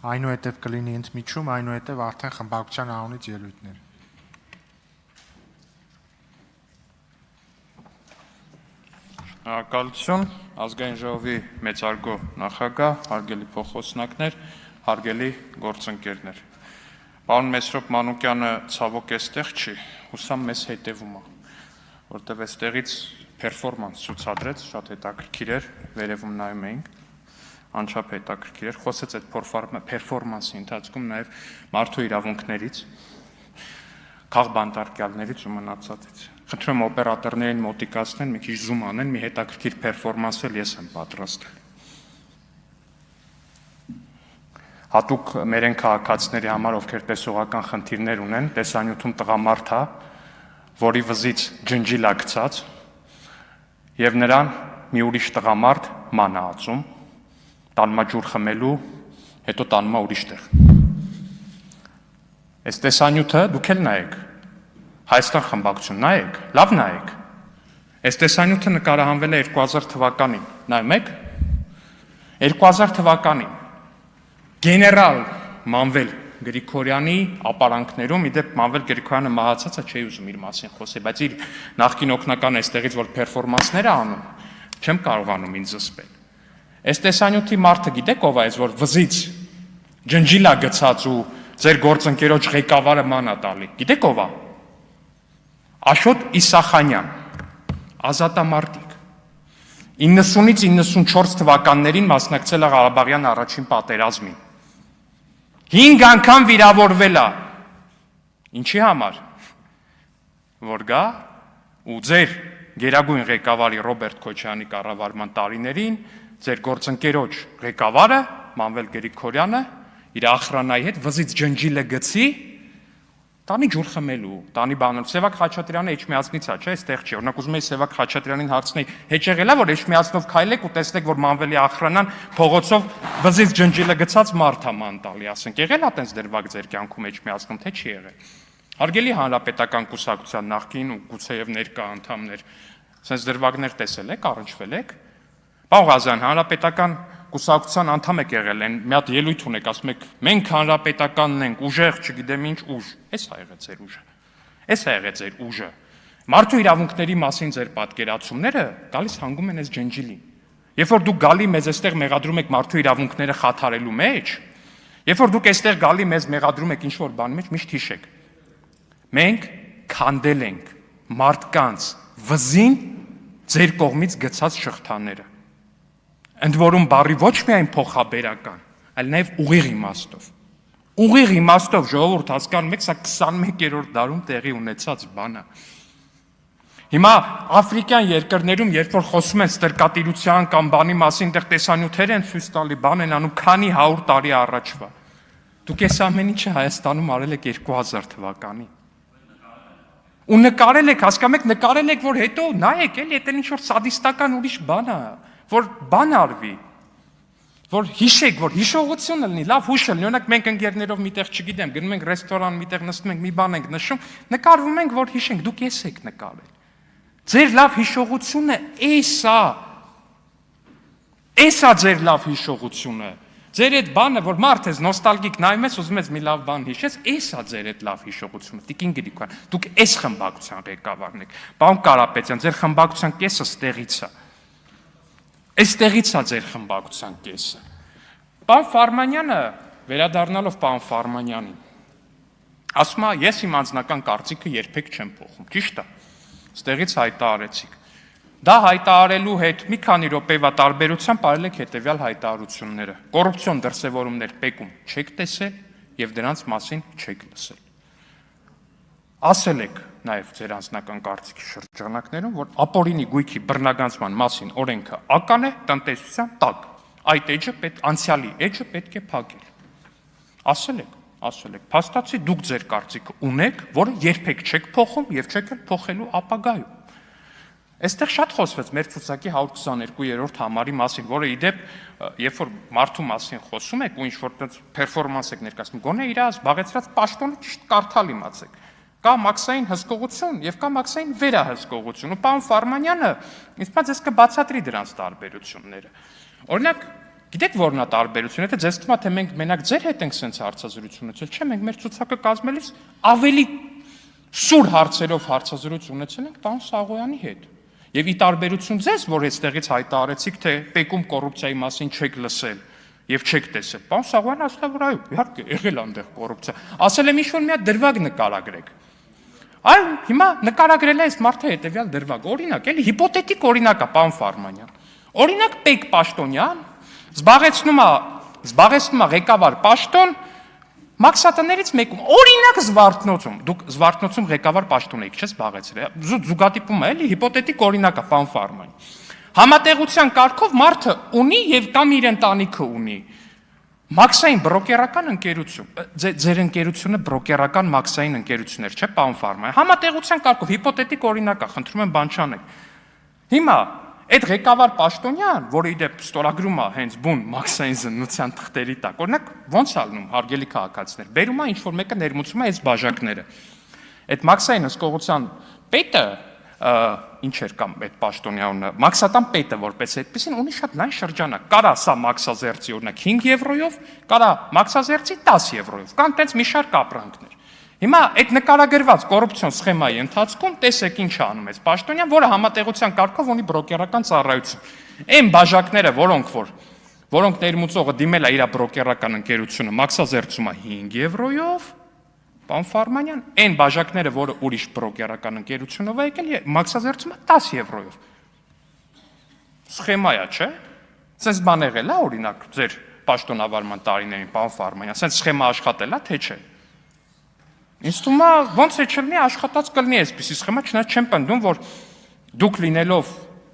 այնուհետև կլինի ընդմիջում, այնուհետև արդեն խմբակցության անունից ելույթներ։ Շնորհակալություն, ազգային ժողովի մեծարգո նախագահ, հարգելի փոխոսնակներ, հարգելի գործընկերներ։ Պարոն Մեսրոպ Մանուկյանը ցավոք էստեղ չի, հուսամ մեզ հետևում է, որտեղ այստեղից performance ցուցադրեց, շատ հետաքրքիր էր, վերևում նայում էինք, անչափ հետաքրքիր էր, խոսեց այդ performance-ի ընթացքում նաև մարդու իրավունքներից, քաղբանտարկյալներից ու մնացածից։ Խնդրում եմ օպերատորներին մոտիկացնեն, մի քիչ զում անեն, մի հետաքրքիր performance էլ ես եմ պատրաստ։ Հատուկ մեր են քաղաքացիների համար, ովքեր տեսողական խնդիրներ ունեն, տեսանյութում տղամարդ է, որի վզից ջնջիլ է գցած, եւ նրան մի ուրիշ տղամարդ ման է ածում, տանմա ջուր խմելու, հետո տանմա ուրիշ տեղ։ Այս տեսանյութը դուք էլ նայեք, Հայաստան խմբակցություն նայեք, լավ նայեք։ Այս տեսանյութը նկարահանվել է 2000 թվականին, նայում եք։ 2000 թվականին գեներալ Մանվել Գրիգորյանի ապարանքներում, իդեպ Մանվել Գրիգորյանը մահացած է, չի ուզում իր մասին խոսել, բայց իր նախկին օգնական այստեղից որ պերֆորմանսներ է անում, չեմ կարողանում ինձ զսպել։ Այս տեսանյութի մարդը գիտեք ով է, որ վզից ջնջիլ է գցած ու ձեր գործընկերոջ ղեկավարը ման է տալի։ Գիտեք ով է։ Աշոտ Իսախանյան, ազատամարտիկ, 90-ից 94 թվականներին մասնակցել է Ղարաբաղյան առաջին պատերազմին, 5 անգամ վիրավորվել է, ինչի համար, որ գա ու ձեր գերագույն ղեկավարի Ռոբերտ Քոչարյանի կառավարման տարիներին, ձեր գործընկերոջ ղեկավարը Մանվել Գրիգորյանը իր ախրանայի հետ վզից ջնջիլը գցի, տանի ջուր խմելու, տանի բանալ, Սևակ Խաչատրյանը Էջմիածնից է, չէ, այստեղ չի, օրինակ ուզում եի Սևակ Խաչատրյանին հարցնեի, հեչեղել է, որ Էջմիածնով քայլեք ու տեսնեք, որ Մանվելի ախրանան փողոցով վզից ջնջիլը գցած մարդ է ման տալի, ասենք, եղել է տենց դրվագ ձեր կյանքում Էջմիածնում, թե չի եղել։ Հարգելի Հանրապետական կուսակցության նախկին ու գուցեև ներկա անդամներ, sense դրվագներ տեսել եք, առնչվել եք։ Պարոն Ղազարյան, Հանրապետական կուսակցության անդամ եք եղել, մի հատ ելույթ ունեք, ասում եք, մենք հանրապետականն ենք, ուժեղ, չգիտեմ ինչ ուժ, էս է եղել ձեր ուժը, էս է եղել ձեր ուժը։ Մարդու իրավունքների մասին ձեր պատկերացումները գալիս հանգում են այս ջնջիլին։ Երբ որ դուք գալի մեզ այստեղ մեղադրում եք մարդու իրավունքները խաթարելու մեջ, երբ որ դուք այստեղ գալի մեզ մեղադրում եք ինչ-որ բանի մեջ, միշտ հիշեք։ Մենք քանդել ենք մարդկանց վզին ձեր կողմից գցած շղթաները։ Ընդ որում բառի ոչ միայն փոխաբերական, այլ նաև ուղիղ իմաստով։ Ուղիղ իմաստով ժողովուրդ հասկանում եք, սա 21-րդ դարում տեղի ունեցած բան է։ Հիմա աֆրիկյան երկրներում, երբ որ խոսում են ստրկատիրության կամ բանի մասին, դեռ տեսանյութեր են ցույց տալի, բան են անում քանի 100 տարի առաջվա։ Դուք այս ամեն ինչը Հայաստանում արել եք 2000 թվականին։ Ու նկարել եք, հասկանում եք, նկարել եք, որ հետո նայեք, էլի դա ինչ որ սադիստական ուրիշ բան է, որ բան արվի, որ հիշեք, որ հիշողությունը լինի, լավ հուշ լինի, օրինակ մենք ընկերներով միտեղ, չգիտեմ, գնում ենք ռեստորան, միտեղ նստում ենք, մի բան ենք նշում, նկարվում ենք, որ հիշենք, դուք ես եք նկարել։ Ձեր լավ հիշողությունը էս է ձեր լավ հիշողությունը։ Ձեր այդ բանը, որ մարդ ես նոստալգիկ նայում ես, ուզում ես մի լավ բան հիշես, էս է ձեր այդ լավ հիշողությունը։ Տիկին Գրիգորյան, դուք էս խմբակցության ղեկավարն եք։ Պարոն Կարապետյան, ձեր խմբակցության կեսը ստեղից է։ Այստեղից է ձեր խմբակցության կեսը։ Պարոն Ֆարմանյանը, վերադառնալով պարոն Ֆարմանյանին, ասում է, ես իմ անձնական կարծիքը երբեք չեմ փոխում, ճիշտ է։ Ստեղից հայտարարեցիք։ Դա հայտարարելու հետ մի քանի րոպեվա տարբերությամբ արել եք հետևյալ հայտարարությունները։ Կոռուպցիոն դրսևորումներ պեկում չեք տեսել եւ դրանց մասին չեք լսել։ Ասել եք նաև ձեր անձնական կարծիքի շրջանակներում, որ ապօրինի գույքի բռնագանցման մասին օրենքը ական է տնտեսության տակ։ Այդ էջը անցյալի էջը պետք է փակել։ Ասել եք, փաստացի դուք ձեր կարծիքը ունեք, որը երբեք չեք փոխում եւ չեք էլ փոխելու ապագայում։ Այստեղ շատ խոսվեց մեր ցուցակի 122-րդ համարի մասին, որը իդեպ, երբ որ մարդու մասին խոսում եք ու ինչ-որ պերֆորմանս եք ներկայացնում, գոնե իր զբաղեցրած պաշտոնը ճիշտ կարդալ իմացեք։ Կա մաքսային հսկողություն եւ կա մաքսային վերահսկողություն։ Ու պարոն Ֆարմանյանը, ինձ թվում է, ձեզ կբացատրի դրանց տարբերությունները։ Օրինակ, Գիտեք որն է տարբերությունը, եթե ձեզ թվում է թե մենք մենակ ձեր հետ ենք sense հարցազրույց ունեցել, չէ, մենք մեր ցուցակը կազմելիս ավելի սուր հարցերով հարցազրույց ունեցել ենք պարոն Սաղոյանի հետ։ Եվ ի տարբերություն ձեզ, որ այստեղից հայտարարեցիք, թե պեկում կոռուպցիայի մասին չեք լսել եւ չեք տեսել։ Պարոն Սաղոյանը ասել է, որ այո, իհարկե, եղել է այնտեղ կոռուպցիա։ Ասել եմ ինչ-որ մի հատ դրվագ նկարագրեք։ Այո, հիմա նկարագրել է այս մարդը հետեւյալ դրվագ։ Օրինակ, էլի հիպոթետիկ օրինակ է, պարոն Ֆարմանյան։ Օրինակ Պեկ Պաշտոնյան զբաղեցնում է ղեկավար պաշտոն մաքսատներից մեկում, օրինակ Զվարթնոցում, դուք Զվարթնոցում ղեկավար պաշտոն եք, չէ՞, զբաղեցրել, զուգադիպում է, էլի հիպոթետիկ օրինակ է, պարոն Ֆարման։ Համատեղության կարգով մարդը ունի եւ կամ իր ընտանիքը ունի մաքսային բրոկերական ընկերություն, ձեր ընկերությունը բրոկերական մաքսային ընկերություններ, չէ՞, պարոն Ֆարման։ Համատեղության կարգով հիպոթետիկ օրինակ է, խնդրում եմ բան չանեք։ Հիմա այդ ղեկավար պաշտոնյան, որը իդեպ ստորագրում է հենց բուն մաքսային զննության թղթերի տակ, օրինակ ոնց է ալնում հարգելի քաղաքացիներ, բերում է ինչ-որ մեկը ներմուծում է այս բաժակները։ Այդ մաքսային հսկողության պետը, ինչ էր կամ այդ պաշտոնյանը, մաքսատան պետը որպես այդպեսին ունի շատ լայն շրջանակ։ Կարա սա մաքսազերծի օրինակ 5 եվրոյով, կարա մաքսազերծի 10 եվրոյով, կան տենց մի շարք ապրանքներ։ Հիմա այդ նկարագրված կոռուպցիոն սխեմայի ընթացքում տեսեք ինչ է անում այս պաշտոնյան, որը համատեղության կարգով ունի բրոկերական ծառայություն։ Այն բաժակները, որոնք ներմուծողը դիմել է իր բրոկերական ընկերությունը, մաքսազերծում է 5 եվրոյով, պարոն Ֆարմանյան, այն բաժակները, որը ուրիշ բրոկերական ընկերությունով է եկել, մաքսազերծում է 10 եվրոյով։ Սխեմա է, չէ՞։ Սենց բան եղել է, օրինակ, ձեր պաշտոնավարման տարիներին, պարոն Ֆարմանյան, սենց սխեմա աշխատել է, թե չէ։ Ինձ թվում է, ոնց է չլինի աշխատած կլինի այսպիսի սխեմա, չնայած չեմ պնդում, որ դուք լինելով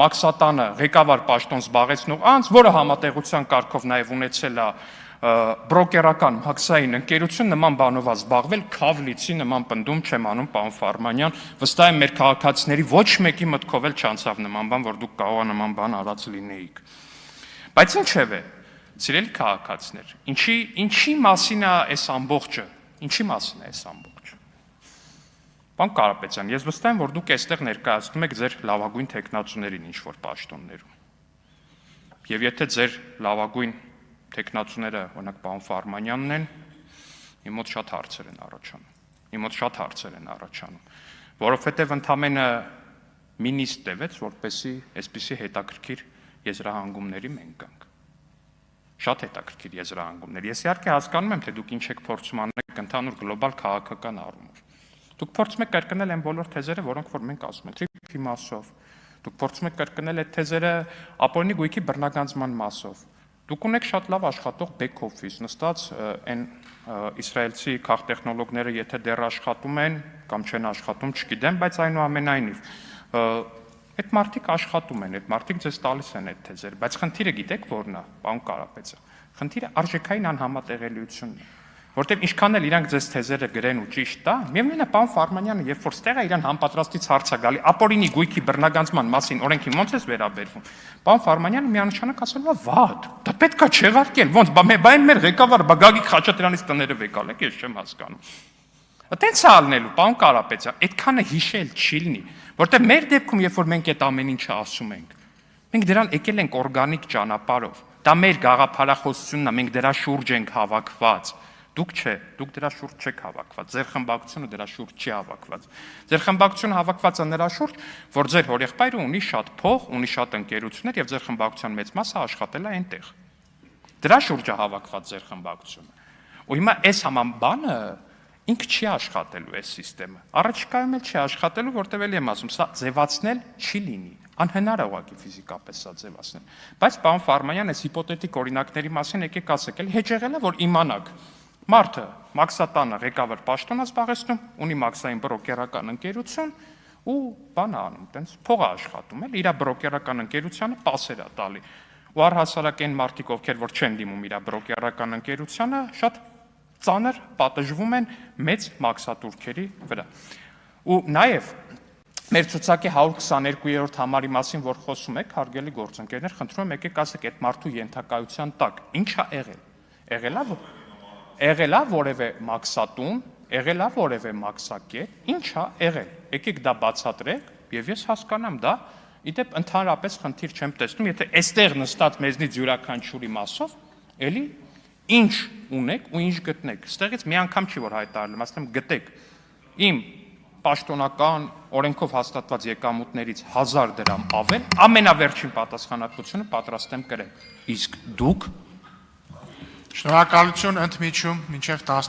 մաքսատանը ղեկավար պաշտոն զբաղեցնող անձ, որը համատեղության կարգով նաև ունեցել է բրոկերական մաքսային ընկերություն, նման բանով է զբաղվել, քավլիցի նման պնդում չեմ անում, պարոն Ֆարմանյան, վստահ եմ մեր քաղաքացիների ոչ մեկի մտքով էլ չանցավ նման բան, որ դուք կարող է նման բան արած լինեիք։ Բայց ինչևէ, սիրելի քաղաքացիներ, ինչի մասին է այս ամբողջը։ Ինչի մասին է այս ամբողջը։ Պարոն Կարապետյան, ես վստահ եմ, որ դուք այստեղ ներկայացնում եք ձեր լավագույն տեխնացուներին ինչ-որ պաշտոններում։ Եվ եթե ձեր լավագույն տեխնացուները, օրինակ պարոն Ֆարմանյանն են, իմ մոտ շատ հարցեր են առնչանում, որովհետև ընդամենը մի նիստ տևեց, որպեսզի այսպիսի հետաքրքիր եզրահանգումների մենք գանք։ Շատ հետաքրքիր եզրահանգումներ։ Ես իհարկե հասկանում եմ, թե դուք ինչ եք փորձում անել ընդհանուր գլոբալ քաղաքական առումով։ Դուք փորձում եք կրկնել այն բոլոր թեզերը, որոնք որ մենք ասում ենք, թրիփի մասով։ Դուք փորձում եք կրկնել այդ թեզերը ապօրինի գույքի բռնագանձման մասով։ Դուք ունեք շատ լավ աշխատող back office, նստած այն իսրայելցի քաղտեխնոլոգները, եթե դեռ աշխատում են կամ չեն աշխատում, չգիտեմ, բայց այնուամենայնիվ այդ մարդիկ աշխատում են, այդ մարդիկ ձեզ տալիս են այդ թեզերը, բայց խնդիրը գիտեք որն է, պարոն Կարապետյան, խնդիրը արժեքային անհամատեղելիությունն է, որտեղ ինչքան էլ իրանք ձեզ թեզերը գրեն ու ճիշտ տան, միևնույն է պարոն Ֆարմանյանը, երբ որ ստեղ է իրան համապատրաստից հարց է գալի, ապօրինի գույքի բռնագանձման մասին օրենքին ո՞նց է վերաբերվում, պարոն Ֆարմանյանը միանշանակ ասել է վատ, դա պետք է չեղարկել, ոնց, բա մեր ղեկավար Գագիկ Խաչատրյանից տները վեկալ եք, ես չեմ հասկանում։ Այդտենց է ալնելու, պարոն Կարապետյան, այդքանը հիշել չի լինի, որտեղ մեր դեպքում, երբ որ մենք այդ ամեն ինչը ասում ենք, մենք դրան եկել ենք օրգանիկ ճանապարհով։ Դա մեր գաղափարախոսությունն է, մենք դրա շուրջ ենք հավաքված։ Դուք չէ, դուք դրա շուրջ չեք հավաքված, ձեր խմբակցությունը դրա շուրջ չի հավաքված։ Ձեր խմբակցությունը հավաքված է նրա շուրջ, որ ձեր հորեղբայրը ունի շատ փող, ունի շատ ընկերություններ եւ ձեր խմբակցության մեծ մասը աշխատել է այնտեղ։ Դրա շուրջ է հավաքված ձեր խմբակցությունը։ Ու հիմա այս համաբանը ինքը չի աշխատելու այս համակարգը։ Առաջիկայում էլ չի աշխատելու, որտեղ էլի եմ ասում, սա ձևացնել չի լինի։ Անհնար է ուղղակի ֆիզիկապես սա ձևացնել։ Բայց պարոն Ֆարմանյան, այս հիպոթետիկ օրինակների մասին եկեք ասեք, էլ հեչ եղել է, որ իմանաք մարդը մաքսատանը ղեկավար պաշտոն է զբաղեցնում, ունի մաքսային բրոկերական ընկերություն ու բան անում, տենց փող է աշխատում, էլ իր բրոկերական ընկերությանը պասեր է տալի։ Ու առհասարակ այն մարդիկ, ովքեր որ չեն դիմում իր բրոկերական ընկերությանը, շատ ծանր պատժվում են մեծ մաքսատուրքերի վրա։ Ու նաև մեր ցուցակի 122-րդ համարի մասին, որ խոսում եք, հարգելի գործընկերներ, խնդրում եմ եկեք ասեք այդ մարդու ենթակայության տակ ինչ է եղել։ Եղել է որևէ մաքսատուն, եղել է որևէ մաքսակետ, ինչ է եղել։ Եկեք դա բացատրեք, եւ ես հասկանամ դա Իդեպ ընդհանրապես խնդիր չեմ տեսնում, եթե այստեղ նստած մեզնից յուրաքանչյուրի մասով, էլի ինչ ունեք ու ինչ գտնեք։ Ստեղից մի անգամ չի որ հայտարարել, ասեմ գտեք իմ պաշտոնական օրենքով հաստատված եկամուտներից 1000 դրամ ավել, ամենավերջին պատասխանատվությունը պատրաստ եմ կրել։ Իսկ դուք Շնորհակալություն, ընդմիջում, մինչև 10